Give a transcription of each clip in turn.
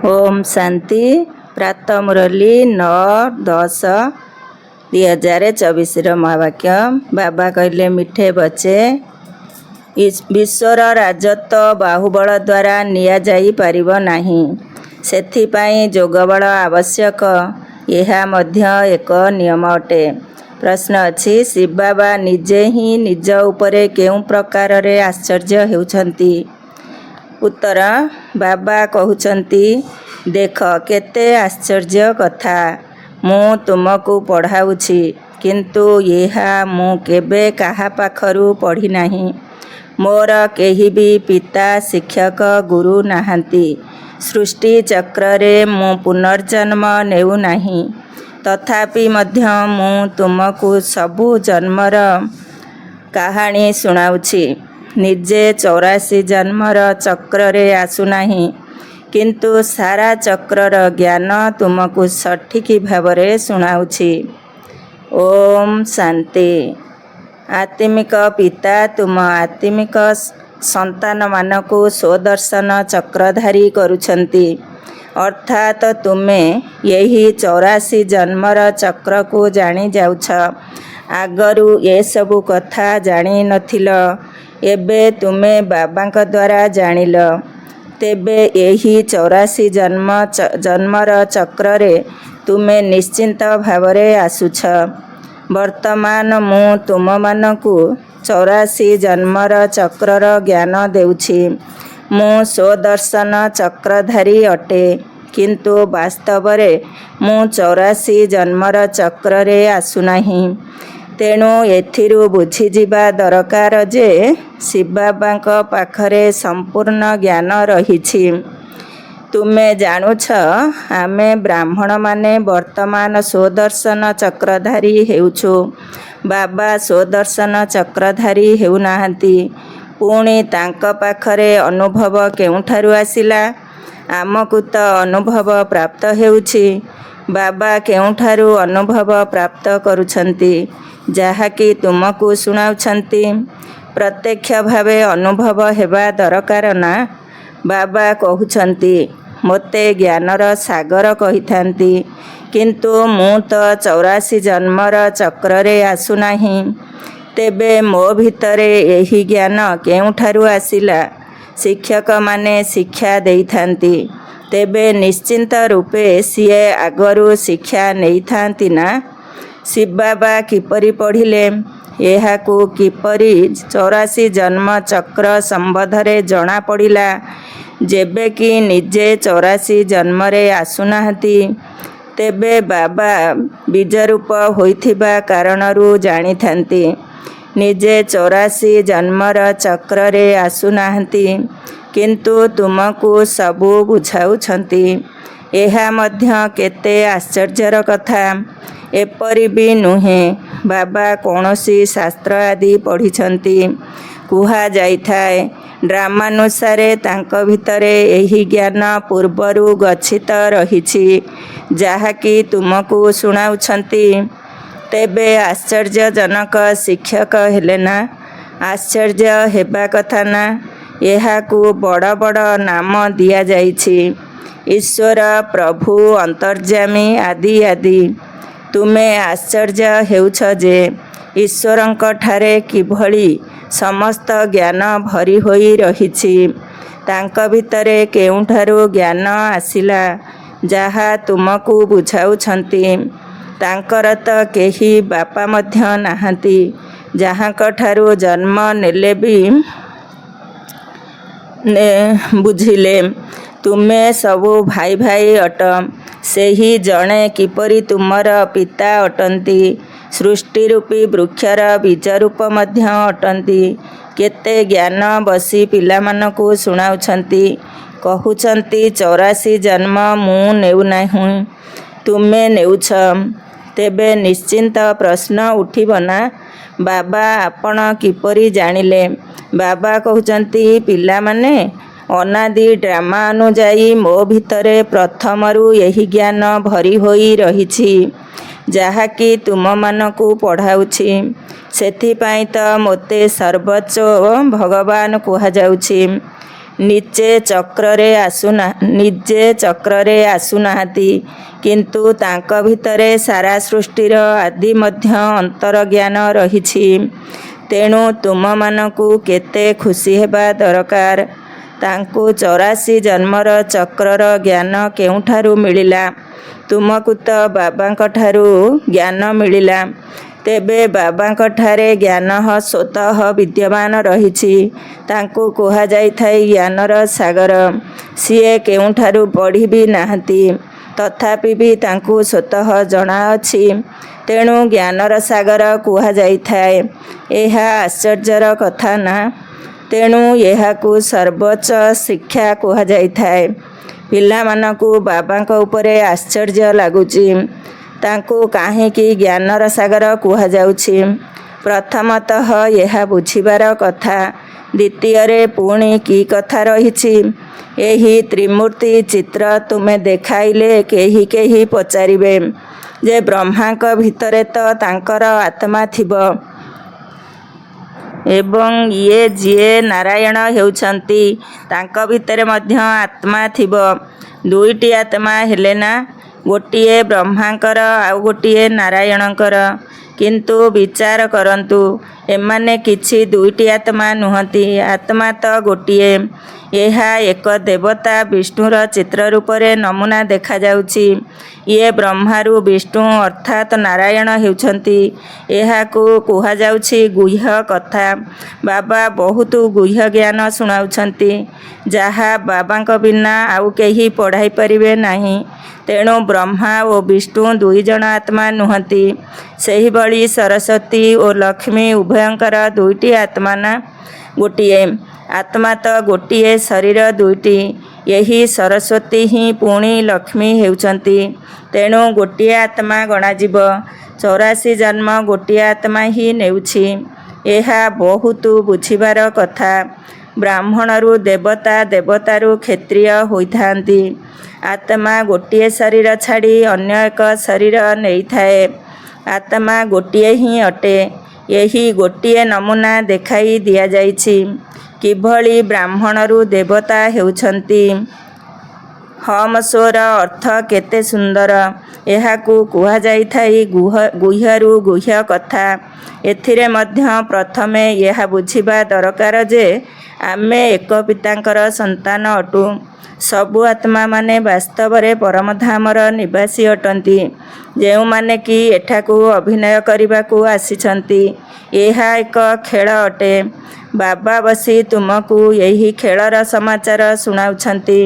ओम शांति। प्रातः मुरली 9/10/2024 महावाक्य। बाबा कहले मिठे बचे विश्वर राजत्व बाहुबल द्वारा निया जाई पारिब नाही, सेथिपाई जोगबल आवश्यक। यह मध्य एक नियम अटे। प्रश्न अछि, शिव बाबा निजे ही निज उपरे केउं प्रकार रे आश्चर्य हेउछंती? उत्तर, बाबा कहउछंती, देख केते आश्चर्य कथा मु तुमको पढ़ाउछि, किंतु यहा मु केबे काहा पाखरु पढ़ी नाही। मोर केही भी पिता शिक्षक गुरु नाहांती। सृष्टि चक्र रे मु पुनर्जन्म नेउ नाही, तथापि मध्य मु तुमको सबु जन्मर कहानी सुनाउछि। निजे 84 जन्मर चक्र रे आसु नाही, किंतु सारा चक्रर ज्ञान तुमको सठिक भावरे सुनाउछि। ओम शांति। आत्मिक पिता तुम आत्मिक संतान मानकु स्वदर्शन चक्रधारी करुछंती, अर्थात तुमे यही 84 जन्मर चक्र को जानी जाउछ। आगरु ये सबु कथा जानी नथिल, एबे तुमे बाबांक द्वारा जानिल। तेबे यही 84 जन्मर चक्र रे तुमे निश्चिंत भावरे आसुछ। वर्तमान मु तुम मानकु 84 जन्मर चक्रर ज्ञान देउछि। मु स्वदर्शन चक्रधारी अटे, किंतु वास्तव रे मु 84 जन्मर चक्र रे आसु नाही। तेणु एथिरु बुझी जिबा दरकार जे शिव बाबांक पाखरे संपूर्ण ज्ञान रहिछि। तुमे जानुछ, आमे ब्राह्मण माने वर्तमान स्वदर्शन चक्रधारी हेउछु। बाबा स्वदर्शन चक्रधारी हेउ नाहांती। पुणी तांक पाखरे अनुभव केउठारु आसिला? आमकु त अनुभव प्राप्त हेउछि। बाबा केउठारु अनुभव प्राप्त करुछंती, जाहाकि तुमको सुनाउछंती। प्रत्यक्ष भावे अनुभव हेबा दरकार ना। बाबा कहउछंती, मोते ज्ञानर सागर कहिथांती, किंतु मु तो 84 जन्मर चक्र रे आसु नाही। तेबे मो भितरे एही ज्ञान केउठारु आसिला? शिक्षक माने शिक्षा देइथांती। तेबे निश्चिंत रूपे सिए आगरु शिक्षा नेइथांती ना। शिव बाबा किपरि पढ़िले? एहाकु किपरि 84 जन्म चक्र संबंधरे जना पड़िला, जेबे कि निजे 84 जन्मरे आसुनाहांती? तेबे बाबा बीजरूप होइथिबा कारणरू जानिथांती। निजे 84 जन्मर चक्र रे आसुनाहांती, किंतु तुमको सबु बुझाउछंती। एहा मध्य केते आश्चर्यर कथा। एपरि भी नुहे, बाबा कौनसी शास्त्र आदि पढ़िछंती। कुहा जाइथाए, ड्रामानुसारे तांक भितरे एही ज्ञान पूर्वरु गच्छित रहिछि, जाहाकि तुमको सुनाउछंती। तेबे आश्चर्यजनक शिक्षक हेले ना? आश्चर्य हेबा कथा ना। एहाकु बड़ बड़ नाम दिया जाइछि, ईश्वर, प्रभु, अंतर्जामी आदि आदि। तुमे आश्चर्य हेउछ जे ईश्वरंक ठारे किभଳି समस्त ज्ञान भरी होई रहिछि। तांक भितरे केउठारु ज्ञान आसिला, जाहा तुमको बुझाउछंती? तांकर त केही बापा मध्य नाहांती, जाहांक ठारु जन्म नेले भी बुझिले। तुमे सबु भाई भाई अट। सेही जणे किपरि तुमर पिता अटंती। सृष्टि रूपी वृक्षर बीज रूप मध्य अटंती। केते ज्ञान बसी पिलामानकु सुनाउछंती। कहउछंती 84 जन्म मु नेउ नाही, तुमे नेउछ। तेबे निश्चिंत प्रश्न उठिब ना, बाबा आपण किपरि जानिले? बाबा कहउछंती, पिलामाने अनादि ड्रामा अनुजाई मो भितरे प्रथमरु यही ज्ञान भरी होई रहिछि, ଯାହାକି ତୁମମାନଙ୍କୁ ପଢ଼ାଉଛି। ସେଥିପାଇଁ ତ ମୋତେ ସର୍ବୋଚ୍ଚ ଭଗବାନ କୁହାଯାଉଛି। ନିଜେ ଚକ୍ରରେ ଆସୁନାହାନ୍ତି, କିନ୍ତୁ ତାଙ୍କ ଭିତରେ ସାରା ସୃଷ୍ଟିର ଆଦି ମଧ୍ୟ ଅନ୍ତର ଜ୍ଞାନ ରହିଛି। ତେଣୁ ତୁମମାନଙ୍କୁ କେତେ ଖୁସି ହେବା ଦରକାର। ତାଙ୍କୁ 84 ଜନ୍ମର ଚକ୍ରର ଜ୍ଞାନ କେଉଁଠାରୁ ମିଳିଲା? ତୁମକୁ ତ ବାବାଙ୍କଠାରୁ ଜ୍ଞାନ ମିଳିଲା। ତେବେ ବାବାଙ୍କଠାରେ ଜ୍ଞାନ ସ୍ୱତଃ ବିଦ୍ୟମାନ ରହିଛି। ତାଙ୍କୁ କୁହାଯାଇଥାଏ ଜ୍ଞାନର ସାଗର। ସିଏ କେଉଁଠାରୁ ପଢ଼ି ବି ନାହାନ୍ତି, ତଥାପି ବି ତାଙ୍କୁ ସ୍ୱତଃ ଜଣାଅଛି। ତେଣୁ ଜ୍ଞାନର ସାଗର କୁହାଯାଇଥାଏ। ଏହା ଆଶ୍ଚର୍ଯ୍ୟର କଥା ନା? ତେଣୁ ଏହାକୁ ସର୍ବୋଚ୍ଚ ଶିକ୍ଷା କୁହାଯାଇଥାଏ। ପିଲାମାନଙ୍କୁ ବାବାଙ୍କ ଉପରେ ଆଶ୍ଚର୍ଯ୍ୟ ଲାଗୁଛି। ତାଙ୍କୁ କାହିଁକି ଜ୍ଞାନର ସାଗର କୁହାଯାଉଛି? ପ୍ରଥମତଃ ଏହା ବୁଝିବାର କଥା। ଦ୍ୱିତୀୟରେ ପୁଣି କି କଥା ରହିଛି? ଏହି ତ୍ରିମୂର୍ତ୍ତି ଚିତ୍ର ତୁମେ ଦେଖାଇଲେ କେହି କେହି ପଚାରିବେ ଯେ ବ୍ରହ୍ମାଙ୍କ ଭିତରେ ତ ତାଙ୍କର ଆତ୍ମା ଥିବ, ଏବଂ ଇଏ ଯିଏ ନାରାୟଣ ହେଉଛନ୍ତି ତାଙ୍କ ଭିତରେ ମଧ୍ୟ ଆତ୍ମା ଥିବ। ଦୁଇଟି ଆତ୍ମା ହେଲେ ନା? ଗୋଟିଏ ବ୍ରହ୍ମାଙ୍କର ଆଉ ଗୋଟିଏ ନାରାୟଣଙ୍କର। କିନ୍ତୁ ବିଚାର କରନ୍ତୁ, ଏମାନେ କିଛି ଦୁଇଟି ଆତ୍ମା ନୁହନ୍ତି, ଆତ୍ମା ତ ଗୋଟିଏ। ଏହା ଏକ ଦେବତା ବିଷ୍ଣୁର ଚିତ୍ର ରୂପରେ ନମୁନା ଦେଖାଯାଉଛି। ଇଏ ବ୍ରହ୍ମାରୁ ବିଷ୍ଣୁ ଅର୍ଥାତ୍ ନାରାୟଣ ହେଉଛନ୍ତି। ଏହାକୁ କୁହାଯାଉଛି ଗୁହ୍ୟ କଥା। ବାବା ବହୁତ ଗୁହ୍ୟ ଜ୍ଞାନ ଶୁଣାଉଛନ୍ତି, ଯାହା ବାବାଙ୍କ ବିନା ଆଉ କେହି ପଢ଼ାଇ ପାରିବେ ନାହିଁ। ତେଣୁ ବ୍ରହ୍ମା ଓ ବିଷ୍ଣୁ ଦୁଇଜଣ ଆତ୍ମା ନୁହନ୍ତି। ସେହିଭଳି ସରସ୍ୱତୀ ଓ ଲକ୍ଷ୍ମୀ ଉଭୟଙ୍କର ଦୁଇଟି ଆତ୍ମା ନା? ଗୋଟିଏ। ଆତ୍ମା ତ ଗୋଟିଏ, ଶରୀର ଦୁଇଟି। ଏହି ସରସ୍ୱତୀ ହିଁ ପୁଣି ଲକ୍ଷ୍ମୀ ହେଉଛନ୍ତି। ତେଣୁ ଗୋଟିଏ ଆତ୍ମା ଗଣାଯିବ। 84 ଜନ୍ମ ଗୋଟିଏ ଆତ୍ମା ହିଁ ନେଉଛି। ଏହା ବହୁତ ବୁଝିବାର କଥା। ବ୍ରାହ୍ମଣରୁ ଦେବତା, ଦେବତାରୁ କ୍ଷତ୍ରିୟ ହୋଇଥାନ୍ତି। ଆତ୍ମା ଗୋଟିଏ ଶରୀର ଛାଡ଼ି ଅନ୍ୟ ଏକ ଶରୀର ନେଇଥାଏ। ଆତ୍ମା ଗୋଟିଏ ହିଁ ଅଟେ। ଏହି ଗୋଟିଏ ନମୁନା ଦେଖାଇ ଦିଆଯାଇଛି। କିଭଳି ବ୍ରାହ୍ମଣରୁ ଦେବତା ହେଉଛନ୍ତି। ହମ୍ସ-ର ଅର୍ଥ କେତେ ସୁନ୍ଦର। ଏହାକୁ କୁହାଯାଇଥାଏ ଗୁହ୍ୟରୁ ଗୁହ୍ୟ କଥା। ଏଥିରେ ମଧ୍ୟ ପ୍ରଥମେ ଏହା ବୁଝିବା ଦରକାର ଯେ ଆମେ ଏକ ପିତାଙ୍କର ସନ୍ତାନ ଅଟୁ। ସବୁ ଆତ୍ମାମାନେ ବାସ୍ତବରେ ପରମଧାମର ନିବାସୀ ଅଟନ୍ତି, ଯେଉଁମାନେ କି ଏଠାକୁ ଅଭିନୟ କରିବାକୁ ଆସିଛନ୍ତି। ଏହା ଏକ ଖେଳ ଅଟେ। ବାବା ବସି ତୁମକୁ ଏହି ଖେଳର ସମାଚାର ଶୁଣାଉଛନ୍ତି।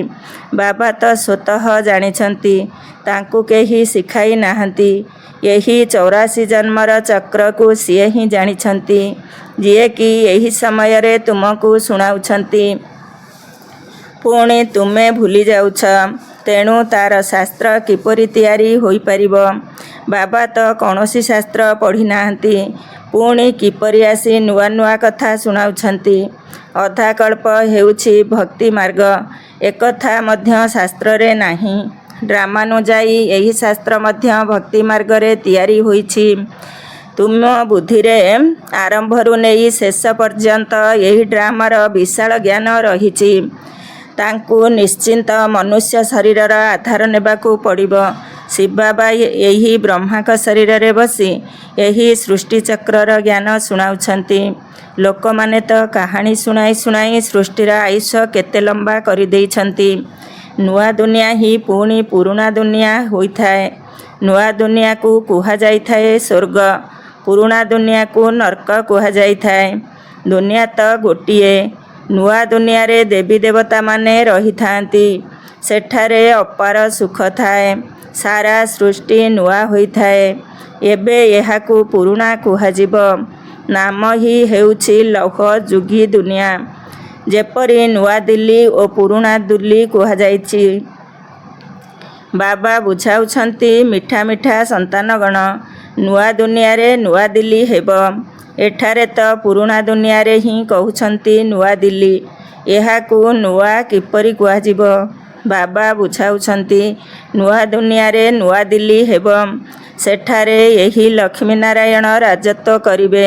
ବାବା ତ ସ୍ୱତଃ ଜାଣିଛନ୍ତି, ତାଙ୍କୁ କେହି ଶିଖାଇ ନାହାନ୍ତି। ଏହି 84 ଜନ୍ମର ଚକ୍ରକୁ ସିଏ ହିଁ ଜାଣିଛନ୍ତି, ଯିଏକି ଏହି ସମୟରେ ତୁମକୁ ଶୁଣାଉଛନ୍ତି। ପୁଣି ତୁମେ ଭୁଲି ଯାଉଛ। ତେଣୁ ତାର ଶାସ୍ତ୍ର କିପରି ତିଆରି ହୋଇପାରିବ? ବାବା ତ କୌଣସି ଶାସ୍ତ୍ର ପଢ଼ି ନାହାନ୍ତି, ପୁଣି କିପରି ଆସି ନୂଆ ନୂଆ କଥା ଶୁଣାଉଛନ୍ତି? ଅଧାକଳ୍ପ ହେଉଛି ଭକ୍ତି ମାର୍ଗ, ଏକଥା ମଧ୍ୟ ଶାସ୍ତ୍ରରେ ନାହିଁ। ରାମାନୁଜାଇ ଏହି ଶାସ୍ତ୍ର ମଧ୍ୟ ଭକ୍ତି ମାର୍ଗରେ ତିଆରି ହୋଇଛି। ତୁମ ବୁଦ୍ଧିରେ ଆରମ୍ଭରୁ ନେଇ ଶେଷ ପର୍ଯ୍ୟନ୍ତ ଏହି ଡ୍ରାମାର ବିଶାଳ ଜ୍ଞାନ ରହିଛି। ତାଙ୍କୁ ନିଶ୍ଚିନ୍ତ ମନୁଷ୍ୟ ଶରୀରର ଆଧାର ନେବାକୁ ପଡ଼ିବ। ଶିବବାବା ଏହି ବ୍ରହ୍ମାଙ୍କ ଶରୀରରେ ବସି ଏହି ସୃଷ୍ଟିଚକ୍ରର ଜ୍ଞାନ ଶୁଣାଉଛନ୍ତି। ଲୋକମାନେ ତ କାହାଣୀ ଶୁଣାଇ ଶୁଣାଇ ସୃଷ୍ଟିର ଆୟୁଷ କେତେ ଲମ୍ବା କରିଦେଇଛନ୍ତି। ନୂଆ ଦୁନିଆ ହିଁ ପୁଣି ପୁରୁଣା ଦୁନିଆ ହୋଇଥାଏ। ନୂଆ ଦୁନିଆକୁ କୁହାଯାଇଥାଏ ସ୍ୱର୍ଗ, ପୁରୁଣା ଦୁନିଆକୁ ନର୍କ କୁହାଯାଇଥାଏ। ଦୁନିଆ ତ ଗୋଟିଏ। ନୂଆ ଦୁନିଆରେ ଦେବୀ ଦେବତାମାନେ ରହିଥାନ୍ତି। ସେଠାରେ ଅପାର ସୁଖ ଥାଏ। ସାରା ସୃଷ୍ଟି ନୂଆ ହୋଇଥାଏ। ଏବେ ଏହାକୁ ପୁରୁଣା କୁହାଯିବ। ନାମ ହିଁ ହେଉଛି ଲୌହ ଯୁଗୀ ଦୁନିଆ। ଯେପରି ନୂଆ ଦିଲ୍ଲୀ ଓ ପୁରୁଣା ଦିଲ୍ଲୀ କୁହାଯାଇଛି। ବାବା ବୁଝାଉଛନ୍ତି, ମିଠା ମିଠା ସନ୍ତାନଗଣ, ନୂଆ ଦୁନିଆରେ ନୂଆ ଦିଲ୍ଲୀ ହେବ। ଏଠାରେ ତ ପୁରୁଣା ଦୁନିଆରେ ହିଁ କହୁଛନ୍ତି ନୂଆ ଦିଲ୍ଲୀ। ଏହାକୁ ନୂଆ କିପରି କୁହାଯିବ? ବାବା ବୁଝାଉଛନ୍ତି, ନୂଆ ଦୁନିଆରେ ନୂଆ ଦିଲ୍ଲୀ ହେବ। ସେଠାରେ ଏହି ଲକ୍ଷ୍ମୀନାରାୟଣ ରାଜତ୍ୱ କରିବେ।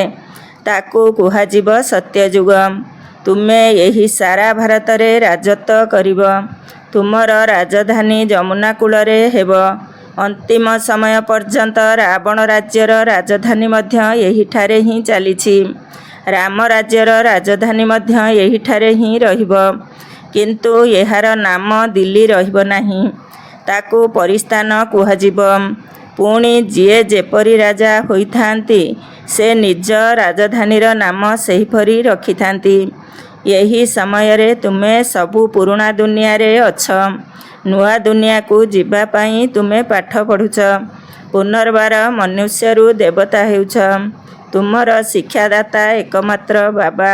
ତାକୁ କୁହାଯିବ ସତ୍ୟଯୁଗ। ତୁମେ ଏହି ସାରା ଭାରତରେ ରାଜତ୍ୱ କରିବ। ତୁମର ରାଜଧାନୀ ଯମୁନା କୂଳରେ ହେବ। ଅନ୍ତିମ ସମୟ ପର୍ଯ୍ୟନ୍ତ ରାବଣ ରାଜ୍ୟର ରାଜଧାନୀ ମଧ୍ୟ ଏହିଠାରେ ହିଁ ଚାଲିଛି। ରାମ ରାଜ୍ୟର ରାଜଧାନୀ ମଧ୍ୟ ଏହିଠାରେ ହିଁ ରହିବ। କିନ୍ତୁ ଏହାର ନାମ ଦିଲ୍ଲୀ ରହିବ ନାହିଁ, ତାକୁ ପରିସ୍ଥାନ କୁହାଯିବ। ପୁଣି ଯିଏ ଯେପରି ରାଜା ହୋଇଥାନ୍ତି, ସେ ନିଜ ରାଜଧାନୀର ନାମ ସେହିପରି ରଖିଥାନ୍ତି। ଏହି ସମୟରେ ତୁମେ ସବୁ ପୁରୁଣା ଦୁନିଆରେ ଅଛ। ନୂଆ ଦୁନିଆକୁ ଯିବା ପାଇଁ ତୁମେ ପାଠ ପଢ଼ୁଛ। ପୁନର୍ବାର ମନୁଷ୍ୟରୁ ଦେବତା ହେଉଛ। ତୁମର ଶିକ୍ଷାଦାତା ଏକମାତ୍ର ବାବା।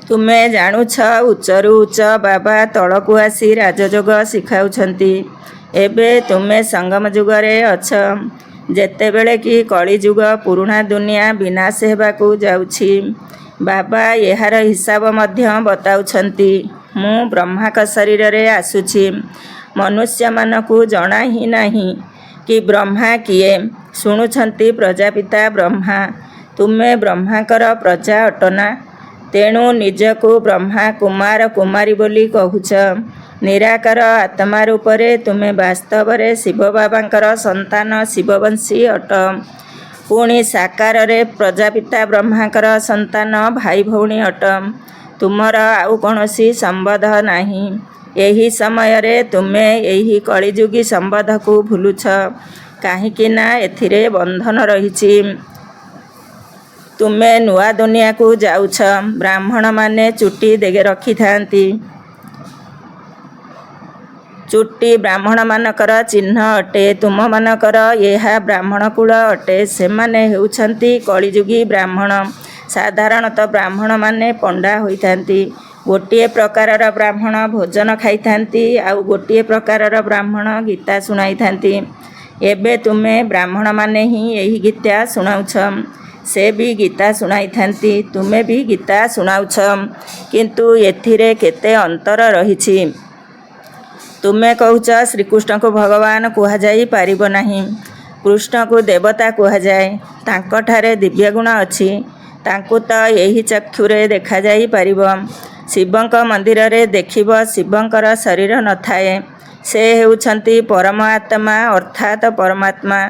ତୁମେ ଜାଣୁଛ, ଉଚ୍ଚରୁ ଉଚ୍ଚ ବାବା ତଳକୁ ଆସି ରାଜଯୋଗ ଶିଖାଉଛନ୍ତି। ଏବେ ତୁମେ ସଙ୍ଗମ ଯୁଗରେ ଅଛ, ଯେତେବେଳେ କି କଳିଯୁଗ ପୁରୁଣା ଦୁନିଆ ବିନାଶ ହେବାକୁ ଯାଉଛି। ବାବା ଏହାର ହିସାବ ମଧ୍ୟ ବତାଉଛନ୍ତି। ମୁଁ ବ୍ରହ୍ମାଙ୍କ ଶରୀରରେ ଆସୁଛି। ମନୁଷ୍ୟମାନଙ୍କୁ ଜଣା ହିଁ ନାହିଁ କି ବ୍ରହ୍ମା କିଏ। ଶୁଣୁଛନ୍ତି ପ୍ରଜାପିତା ବ୍ରହ୍ମା। ତୁମେ ବ୍ରହ୍ମାଙ୍କର ପ୍ରଜା ଅଟନା। ତେଣୁ ନିଜକୁ ବ୍ରହ୍ମା କୁମାର କୁମାରୀ ବୋଲି କହୁଛ। ନିରାକାର ଆତ୍ମା ରୂପରେ ତୁମେ ବାସ୍ତବରେ ଶିବ ବାବାଙ୍କର ସନ୍ତାନ ଶିବବଂଶୀ ଅଟ। ପୁଣି ସାକାରରେ ପ୍ରଜାପିତା ବ୍ରହ୍ମାଙ୍କର ସନ୍ତାନ ଭାଇ ଭଉଣୀ ଅଟ। ତୁମର ଆଉ କୌଣସି ସମ୍ବନ୍ଧ ନାହିଁ। ଏହି ସମୟରେ ତୁମେ ଏହି କଳିଯୁଗୀ ସମ୍ବନ୍ଧକୁ ଭୁଲୁଛ, କାହିଁକି ନା ଏଥିରେ ବନ୍ଧନ ରହିଛି। ତୁମେ ନୂଆ ଦୁନିଆକୁ ଯାଉଛ। ବ୍ରାହ୍ମଣମାନେ ଚୁଟି ରଖିଥାନ୍ତି। ଚୁଟି ବ୍ରାହ୍ମଣମାନଙ୍କର ଚିହ୍ନ ଅଟେ। ତୁମମାନଙ୍କର ଏହା ବ୍ରାହ୍ମଣ କୁଳ ଅଟେ। ସେମାନେ ହେଉଛନ୍ତି କଳିଯୁଗୀ ବ୍ରାହ୍ମଣ। ସାଧାରଣତଃ ବ୍ରାହ୍ମଣମାନେ ପଣ୍ଡା ହୋଇଥାନ୍ତି। ଗୋଟିଏ ପ୍ରକାରର ବ୍ରାହ୍ମଣ ଭୋଜନ ଖାଇଥାନ୍ତି, ଆଉ ଗୋଟିଏ ପ୍ରକାରର ବ୍ରାହ୍ମଣ ଗୀତା ଶୁଣାଇଥାନ୍ତି। ଏବେ ତୁମେ ବ୍ରାହ୍ମଣମାନେ ହିଁ ଏହି ଗୀତା ଶୁଣାଉଛ। ସେ ବି ଗୀତା ଶୁଣାଇଥାନ୍ତି, ତୁମେ ବି ଗୀତା ଶୁଣାଉଛ। କିନ୍ତୁ ଏଥିରେ କେତେ ଅନ୍ତର ରହିଛି। ତୁମେ କହୁଛ ଶ୍ରୀକୃଷ୍ଣଙ୍କୁ ଭଗବାନ କୁହାଯାଇ ପାରିବ ନାହିଁ। କୃଷ୍ଣଙ୍କୁ ଦେବତା କୁହାଯାଏ। ତାଙ୍କଠାରେ ଦିବ୍ୟଗୁଣ ଅଛି। ତାଙ୍କୁ ତ ଏହି ଚକ୍ଷୁରେ ଦେଖାଯାଇ ପାରିବ। ଶିବଙ୍କ ମନ୍ଦିରରେ ଦେଖିବ, ଶିବଙ୍କର ଶରୀର ନଥାଏ। ସେ ହେଉଛନ୍ତି ପରମ ଆତ୍ମା, ଅର୍ଥାତ୍ ପରମାତ୍ମା।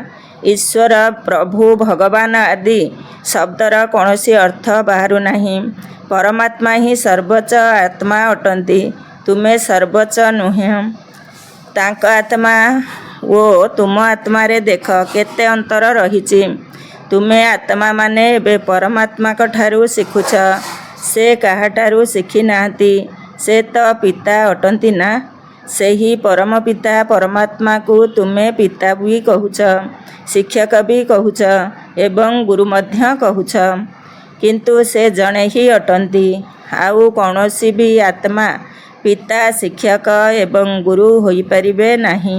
ଈଶ୍ୱର, ପ୍ରଭୁ, ଭଗବାନ ଆଦି ଶବ୍ଦର କୌଣସି ଅର୍ଥ ବାହାରୁ ନାହିଁ। ପରମାତ୍ମା ହିଁ ସର୍ବୋଚ୍ଚ ଆତ୍ମା ଅଟନ୍ତି। ତୁମେ ସର୍ବୋଚ୍ଚ ନୁହେଁ। ତାଙ୍କ ଆତ୍ମା ଓ ତୁମ ଆତ୍ମାରେ ଦେଖ କେତେ ଅନ୍ତର ରହିଛି। ତୁମେ ଆତ୍ମାମାନେ ଏବେ ପରମାତ୍ମାଙ୍କଠାରୁ ଶିଖୁଛ। ସେ କାହାଠାରୁ ଶିଖି ନାହାନ୍ତି। ସେ ତ ପିତା ଅଟନ୍ତି ନା। ସେହି ପରମ ପିତା ପରମାତ୍ମାକୁ ତୁମେ ପିତା ବି କହୁଛ, ଶିକ୍ଷକ ବି କହୁଛ ଏବଂ ଗୁରୁ ମଧ୍ୟ କହୁଛ। କିନ୍ତୁ ସେ ଜଣେ ହିଁ ଅଟନ୍ତି। ଆଉ କୌଣସି ବି ଆତ୍ମା ପିତା, ଶିକ୍ଷକ ଏବଂ ଗୁରୁ ହୋଇପାରିବେ ନାହିଁ।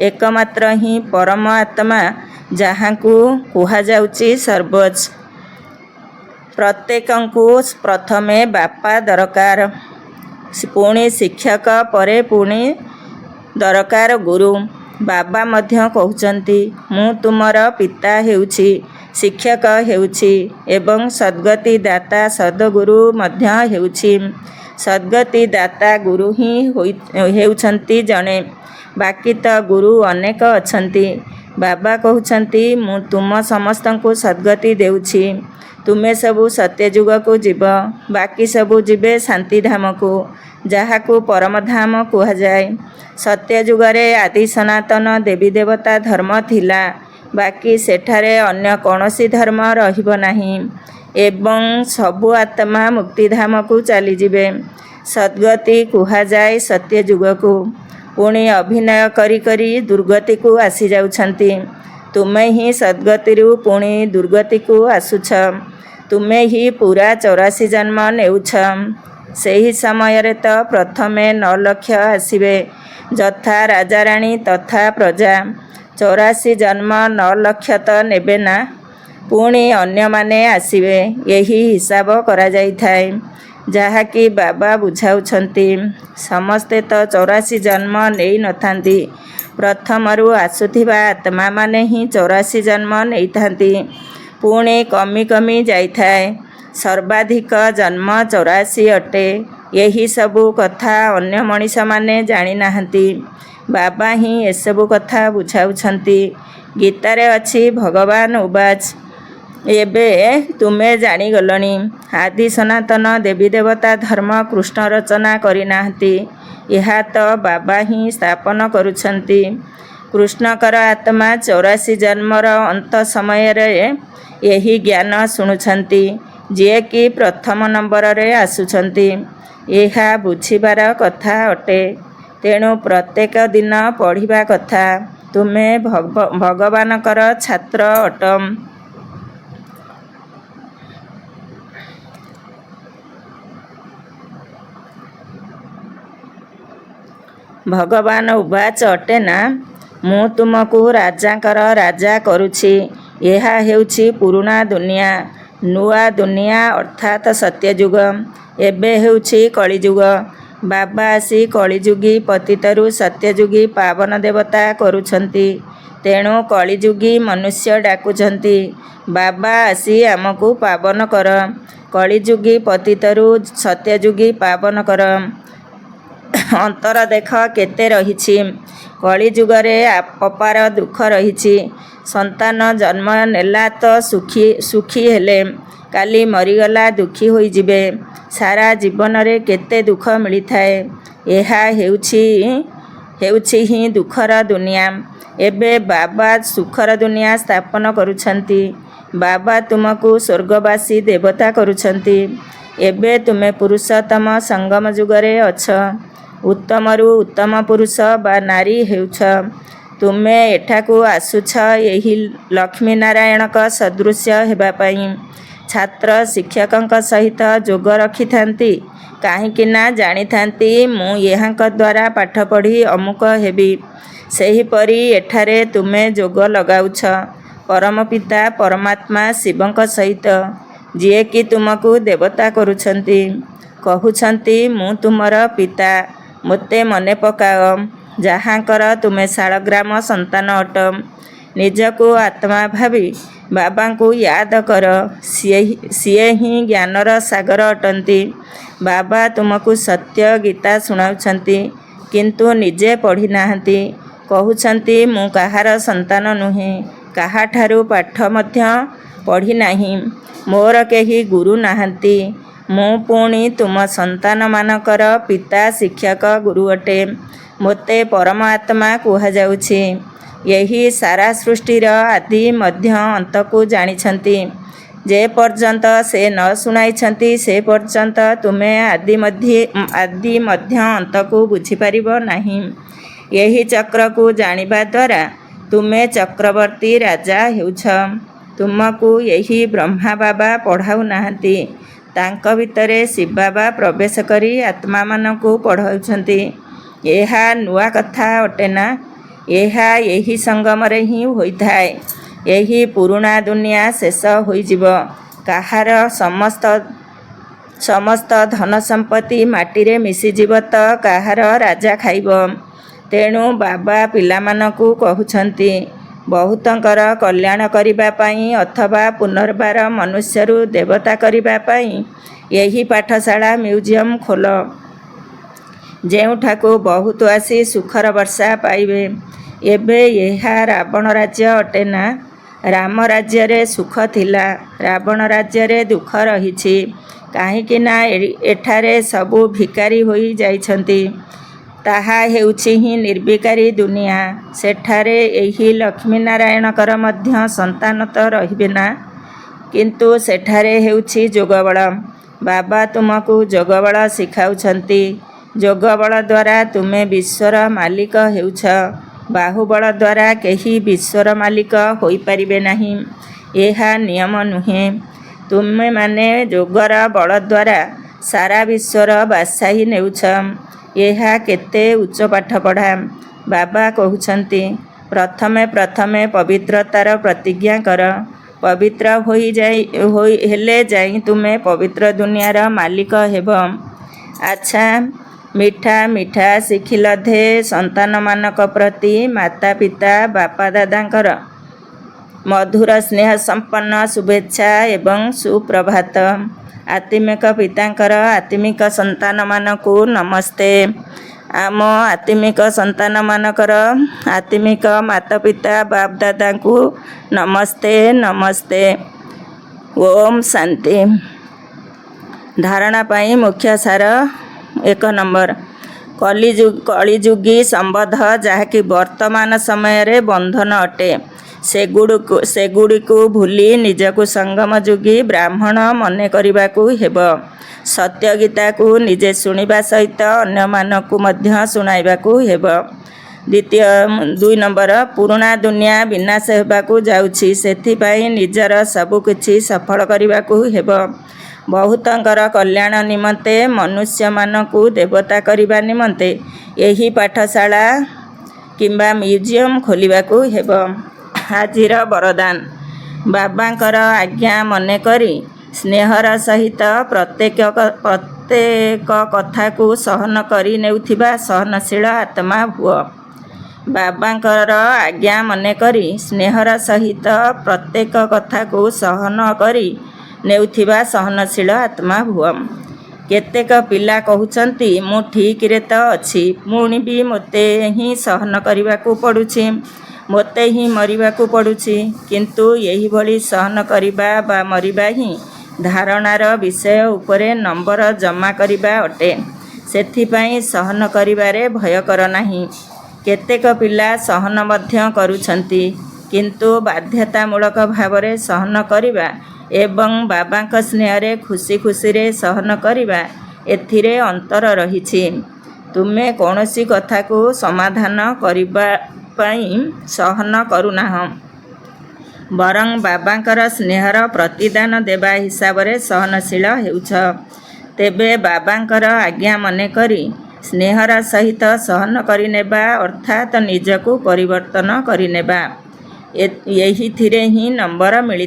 ଏକମାତ୍ର ହିଁ ପରମ ଆତ୍ମା, ଯାହାଙ୍କୁ କୁହାଯାଉଛି ସର୍ବୋଚ୍ଚ। ପ୍ରତ୍ୟେକଙ୍କୁ ପ୍ରଥମେ ବାପା ଦରକାର, ପୁଣି ଶିକ୍ଷକ, ପରେ ପୁଣି ଦରକାର ଗୁରୁ। ବାବା ମଧ୍ୟ କହୁଛନ୍ତି, ମୁଁ ତୁମର ପିତା ହେଉଛି, ଶିକ୍ଷକ ହେଉଛି ଏବଂ ସଦ୍ଗତି ଦାତା ସଦ୍ଗୁରୁ ମଧ୍ୟ ହେଉଛି। ସଦ୍ଗତି ଦାତା ଗୁରୁ ହିଁ ହେଉଛନ୍ତି ଜଣେ, ବାକି ତ ଗୁରୁ ଅନେକ ଅଛନ୍ତି। ବାବା କହୁଛନ୍ତି, ମୁଁ ତୁମ ସମସ୍ତଙ୍କୁ ସଦ୍ଗତି ଦେଉଛି। ତୁମେ ସବୁ ସତ୍ୟଯୁଗକୁ ଯିବ, ବାକି ସବୁ ଯିବେ ଶାନ୍ତିଧାମକୁ, ଯାହାକୁ ପରମଧାମ କୁହାଯାଏ। ସତ୍ୟଯୁଗରେ ଆଦି ସନାତନ ଦେବୀ ଦେବତା ଧର୍ମ ଥିଲା, ବାକି ସେଠାରେ ଅନ୍ୟ କୌଣସି ଧର୍ମ ରହିବ ନାହିଁ ଏବଂ ସବୁ ଆତ୍ମା ମୁକ୍ତିଧାମକୁ ଚାଲିଯିବେ। ସଦ୍ଗତି କୁହାଯାଏ ସତ୍ୟଯୁଗକୁ। ପୁଣି ଅଭିନୟ କରି କରି ଦୁର୍ଗତିକୁ ଆସିଯାଉଛନ୍ତି। ତୁମେ ହିଁ ସଦ୍ଗତିରୁ ପୁଣି ଦୁର୍ଗତିକୁ ଆସୁଛ। ତୁମେ ହିଁ ପୁରା 84 ଜନ୍ମ ନେଉଛ। ସେହି ସମୟରେ ତ ପ୍ରଥମେ 9 ଲକ୍ଷ ଆସିବେ, ଯଥା ରାଜାରାଣୀ ତଥା ପ୍ରଜା। 84 ଜନ୍ମ 9 ଲକ୍ଷ ତ ନେବେ ନା। ପୁଣି ଅନ୍ୟମାନେ ଆସିବେ। ଏହି ହିସାବ କରାଯାଇଥାଏ, ଯାହାକି ବାବା ବୁଝାଉଛନ୍ତି। ସମସ୍ତେ ତ 84 ଜନ୍ମ ନେଇନଥାନ୍ତି। ପ୍ରଥମରୁ ଆସୁଥିବା ଆତ୍ମାମାନେ ହିଁ 84 ଜନ୍ମ ନେଇଥାନ୍ତି। ପୁଣି କମି କମି ଯାଇଥାଏ। ସର୍ବାଧିକ ଜନ୍ମ 84 ଅଟେ। ଏହି ସବୁ କଥା ଅନ୍ୟ ମଣିଷମାନେ ଜାଣିନାହାନ୍ତି। ବାବା ହିଁ ଏସବୁ କଥା ବୁଝାଉଛନ୍ତି। ଗୀତାରେ ଅଛି ଭଗବାନ ଉବାଚ, ଏବେ ତୁମେ ଜାଣିଗଲଣି। ଆଦି ସନାତନ ଦେବୀ ଦେବତା ଧର୍ମ କୃଷ୍ଣ ରଚନା କରିନାହାନ୍ତି, ଏହା ତ ବାବା ହିଁ ସ୍ଥାପନ କରୁଛନ୍ତି। କୃଷ୍ଣଙ୍କର ଆତ୍ମା 84 ଜନ୍ମର ଅନ୍ତ ସମୟରେ ଏହି ଜ୍ଞାନ ଶୁଣୁଛନ୍ତି, ଯିଏକି ପ୍ରଥମ ନମ୍ବରରେ ଆସୁଛନ୍ତି। ଏହା ବୁଝିବାର କଥା ଅଟେ। ତେଣୁ ପ୍ରତ୍ୟେକ ଦିନ ପଢ଼ିବା କଥା। ତୁମେ ଭଗବାନଙ୍କର ଛାତ୍ର ଅଟ। ଭଗବାନ ଉବାଚ ଅଟେ ନା, ମୁଁ ତୁମକୁ ରାଜାଙ୍କର ରାଜା କରୁଛି। ଏହା ହେଉଛି ପୁରୁଣା ଦୁନିଆ। ନୂଆ ଦୁନିଆ ଅର୍ଥାତ୍ ସତ୍ୟଯୁଗ। ଏବେ ହେଉଛି କଳିଯୁଗ। ବାବା ଆସି କଳିଯୁଗୀ ପତିତରୁ ସତ୍ୟଯୁଗୀ ପାବନ ଦେବତା କରୁଛନ୍ତି। ତେଣୁ କଳିଯୁଗୀ ମନୁଷ୍ୟ ଡାକୁଛନ୍ତି, ବାବା ଆସି ଆମକୁ ପାବନ କର। କଳିଯୁଗୀ ପତିତରୁ ସତ୍ୟଯୁଗୀ ପାବନ କର। ଅନ୍ତର ଦେଖ କେତେ ରହିଛି। କଳିଯୁଗରେ ଅପାର ଦୁଃଖ ରହିଛି। ସନ୍ତାନ ଜନ୍ମ ନେଲା ତ ସୁଖୀ ହେଲେ, କାଲି ମରିଗଲା ଦୁଃଖୀ ହୋଇଯିବେ। ସାରା ଜୀବନରେ କେତେ ଦୁଃଖ ମିଳିଥାଏ। ଏହା ହେଉଛି ହିଁ ଦୁଃଖର ଦୁନିଆ। ଏବେ ବାବା ସୁଖର ଦୁନିଆ ସ୍ଥାପନ କରୁଛନ୍ତି। ବାବା ତୁମକୁ ସ୍ୱର୍ଗବାସୀ ଦେବତା କରୁଛନ୍ତି। ଏବେ ତୁମେ ପୁରୁଷୋତ୍ତମ ସଙ୍ଗମ ଯୁଗରେ ଅଛ। ଉତ୍ତମରୁ ଉତ୍ତମ ପୁରୁଷ ବା ନାରୀ ହେଉଛ। ତୁମେ ଏଠାକୁ ଆସୁଛ ଏହି ଲକ୍ଷ୍ମୀନାରାୟଣଙ୍କ ସଦୃଶ୍ୟ ହେବା ପାଇଁ। ଛାତ୍ର ଶିକ୍ଷକଙ୍କ ସହିତ ଯୋଗ ରଖିଥାନ୍ତି, କାହିଁକିନା ଜାଣିଥାନ୍ତି ମୁଁ ଏହାଙ୍କ ଦ୍ୱାରା ପାଠ ପଢ଼ି ଅମୁକ ହେବି। ସେହିପରି ଏଠାରେ ତୁମେ ଯୋଗ ଲଗାଉଛ ପରମପିତା ପରମାତ୍ମା ଶିବଙ୍କ ସହିତ, ଯିଏକି ତୁମକୁ ଦେବତା କରୁଛନ୍ତି। କହୁଛନ୍ତି, ମୁଁ ତୁମର ପିତା, ମୋତେ ମନେ ପକାଅ, ଯାହାଙ୍କର ତୁମେ ଶାଳଗ୍ରାମ ସନ୍ତାନ ଅଟ। ନିଜକୁ ଆତ୍ମା ଭାବି ବାବାଙ୍କୁ ୟାଦ କର। ସିଏ ହିଁ ଜ୍ଞାନର ସାଗର ଅଟନ୍ତି। ବାବା ତୁମକୁ ସତ୍ୟ ଗୀତା ଶୁଣାଉଛନ୍ତି, କିନ୍ତୁ ନିଜେ ପଢ଼ିନାହାନ୍ତି। କହୁଛନ୍ତି, ମୁଁ କାହାର ସନ୍ତାନ ନୁହେଁ, କାହାଠାରୁ ପାଠ ମଧ୍ୟ ପଢ଼ିନାହିଁ, ମୋର କେହି ଗୁରୁ ନାହାନ୍ତି। ମୁଁ ପୁଣି ତୁମ ସନ୍ତାନମାନଙ୍କର ପିତା ଶିକ୍ଷକ ଗୁରୁ ଅଟେ। ମୋତେ ପରମ ଆତ୍ମା କୁହାଯାଉଛି। ଏହି ସାରା ସୃଷ୍ଟିର ଆଦି ମଧ୍ୟ ଅନ୍ତକୁ ଜାଣିଛନ୍ତି। ଯେ ପର୍ଯ୍ୟନ୍ତ ସେ ନ ଶୁଣାଇଛନ୍ତି, ସେ ପର୍ଯ୍ୟନ୍ତ ତୁମେ ଆଦି ମଧ୍ୟ ଅନ୍ତକୁ ବୁଝିପାରିବ ନାହିଁ। ଏହି ଚକ୍ରକୁ ଜାଣିବା ଦ୍ୱାରା ତୁମେ ଚକ୍ରବର୍ତ୍ତୀ ରାଜା ହେଉଛ। ତୁମକୁ ଏହି ବ୍ରହ୍ମା ବାବା ପଢ଼ାଉ ନାହାନ୍ତି, ତାଙ୍କ ଭିତରେ ଶିବବାବା ପ୍ରବେଶ କରି ଆତ୍ମାମାନଙ୍କୁ ପଢ଼ାଉଛନ୍ତି। ଏହା ନୂଆ କଥା ଅଟେ ନା? ଏହା ଏହି ସଙ୍ଗମରେ ହିଁ ହୋଇଥାଏ। ଏହି ପୁରୁଣା ଦୁନିଆ ଶେଷ ହୋଇଯିବ। କାହାର ସମସ୍ତ ଧନ ସମ୍ପତ୍ତି ମାଟିରେ ମିଶିଯିବ ତ କାହାର ରାଜା ଖାଇବ। ତେଣୁ ବାବା ପିଲାମାନଙ୍କୁ କହୁଛନ୍ତି, ବହୁତଙ୍କର କଲ୍ୟାଣ କରିବା ପାଇଁ ଅଥବା ପୁନର୍ବାର ମନୁଷ୍ୟରୁ ଦେବତା କରିବା ପାଇଁ ଏହି ପାଠଶାଳା ମ୍ୟୁଜିୟମ ଖୋଲ, ଯେଉଁଠାକୁ ବହୁତ ଆସି ସୁଖର ବର୍ଷା ପାଇବେ। ଏବେ ଏହା ରାବଣ ରାଜ୍ୟ ଅଟେ ନା? ରାମ ରାଜ୍ୟରେ ସୁଖ ଥିଲା, ରାବଣ ରାଜ୍ୟରେ ଦୁଃଖ ରହିଛି। କାହିଁକିନା ଏଠାରେ ସବୁ ଭିକାରୀ ହୋଇ ଯାଇଛନ୍ତି। ତାହା ହେଉଛି ହିଁ ନିର୍ବିକାରୀ ଦୁନିଆ। ସେଠାରେ ଏହି ଲକ୍ଷ୍ମୀନାରାୟଣଙ୍କର ମଧ୍ୟ ସନ୍ତାନ ତ ରହିବେ ନା? କିନ୍ତୁ ସେଠାରେ ହେଉଛି ଯୋଗବଳ। ବାବା ତୁମକୁ ଯୋଗବଳ ଶିଖାଉଛନ୍ତି। ଯୋଗବଳ ଦ୍ୱାରା ତୁମେ ବିଶ୍ୱର ମାଲିକ ହେଉଛ। ବାହୁବଳ ଦ୍ୱାରା କେହି ବିଶ୍ୱର ମାଲିକ ହୋଇପାରିବେ ନାହିଁ। ଏହା ନିୟମ ନୁହେଁ। ତୁମେମାନେ ଯୋଗର ବଳ ଦ୍ୱାରା ସାରା ବିଶ୍ୱର ବାସାହି ନେଉଛ। ଏହା କେତେ ଉଚ୍ଚ ପାଠପଢ଼ା। ବାବା କହୁଛନ୍ତି, ପ୍ରଥମେ ପବିତ୍ରତାର ପ୍ରତିଜ୍ଞା କର। ପବିତ୍ର ହେଲେ ଯାଇ ତୁମେ ପବିତ୍ର ଦୁନିଆର ମାଲିକ ହେବ। ଆଚ୍ଛା, ମିଠା ଶିଖିଲ ଧେ ସନ୍ତାନମାନଙ୍କ ପ୍ରତି ମାତା ପିତା ବାପା ଦାଦାଙ୍କର ମଧୁର ସ୍ନେହ ସମ୍ପନ୍ନ ଶୁଭେଚ୍ଛା ଏବଂ ସୁପ୍ରଭାତ। ଆତ୍ମିକ ପିତାଙ୍କର ଆତ୍ମିକ ସନ୍ତାନମାନଙ୍କୁ ନମସ୍ତେ। ଆମ ଆତ୍ମିକ ସନ୍ତାନମାନଙ୍କର ଆତ୍ମିକ ମାତା ପିତା ବାପ ଦାଦାଙ୍କୁ ନମସ୍ତେ ନମସ୍ତେ। ଓମ୍ ଶାନ୍ତି। ଧାରଣା ପାଇଁ ମୁଖ୍ୟ ସାର 1 ନମ୍ବର। କଳିଯୁଗୀ ସମ୍ବନ୍ଧ ଯାହାକି ବର୍ତ୍ତମାନ ସମୟରେ ବନ୍ଧନ ଅଟେ, ସେଗୁଡ଼ିକୁ ଭୁଲି ନିଜକୁ ସଙ୍ଗମ ଯୁଗୀ ବ୍ରାହ୍ମଣ ମନେ କରିବାକୁ ହେବ। ସତ୍ୟ ଗୀତାକୁ ନିଜେ ଶୁଣିବା ସହିତ ଅନ୍ୟମାନଙ୍କୁ ମଧ୍ୟ ଶୁଣାଇବାକୁ ହେବ। 2 ନମ୍ବର। ପୁରୁଣା ଦୁନିଆ ବିନାଶ ହେବାକୁ ଯାଉଛି, ସେଥିପାଇଁ ନିଜର ସବୁକିଛି ସଫଳ କରିବାକୁ ହେବ। ବହୁତଙ୍କର କଲ୍ୟାଣ ନିମନ୍ତେ ମନୁଷ୍ୟମାନଙ୍କୁ ଦେବତା କରିବା ନିମନ୍ତେ ଏହି ପାଠଶାଳା କିମ୍ବା ମ୍ୟୁଜିୟମ୍ ଖୋଲିବାକୁ ହେବ। ଆଜିର ବରଦାନ। ବାବାଙ୍କର ଆଜ୍ଞା ମନେକରି ସ୍ନେହର ସହିତ ପ୍ରତ୍ୟେକ କଥାକୁ ସହନ କରି ନେଉଥିବା ସହନଶୀଳ ଆତ୍ମା ହୁଅ। ବାବାଙ୍କର ଆଜ୍ଞା ମନେକରି ସ୍ନେହର ସହିତ ପ୍ରତ୍ୟେକ କଥାକୁ ସହନ କରି ନେଉଥିବା ସହନଶୀଳ ଆତ୍ମା ହୁଅ। କେତେକ ପିଲା କହୁଛନ୍ତି, ମୁଁ ଠିକରେ ତ ଅଛି, ପୁଣି ବି ମୋତେ ହିଁ ସହନ କରିବାକୁ ପଡ଼ୁଛି, ମୋତେ ହିଁ ମରିବାକୁ ପଡ଼ୁଛି। କିନ୍ତୁ ଏହିଭଳି ସହନ କରିବା ବା ମରିବା ହିଁ ଧାରଣାର ବିଷୟ ଉପରେ ନମ୍ବର ଜମା କରିବା ଅଟେ। ସେଥିପାଇଁ ସହନ କରିବାରେ ଭୟ କର ନାହିଁ। କେତେକ ପିଲା ସହନ ମଧ୍ୟ କରୁଛନ୍ତି, କିନ୍ତୁ ବାଧ୍ୟତାମୂଳକ ଭାବରେ ସହନ କରିବା ଏବଂ ବାବାଙ୍କ ସ୍ନେହରେ ଖୁସି ଖୁସିରେ ସହନ କରିବା, ଏଥିରେ ଅନ୍ତର ରହିଛି। ତୁମେ କୌଣସି କଥାକୁ ସମାଧାନ କରିବା ପାଇଁ ସହନ କରୁନାହଁ, ବରଂ ବାବାଙ୍କର ସ୍ନେହର ପ୍ରତିଦାନ ଦେବା ହିସାବରେ ସହନଶୀଳ ହେଉଛ। ତେବେ ବାବାଙ୍କର ଆଜ୍ଞା ମନେକରି ସ୍ନେହର ସହିତ ସହନ କରିନେବା ଅର୍ଥାତ୍ ନିଜକୁ ପରିବର୍ତ୍ତନ କରିନେବା, ଏହିଥିରେ ହିଁ ନମ୍ବର ମିଳିଥାଏ।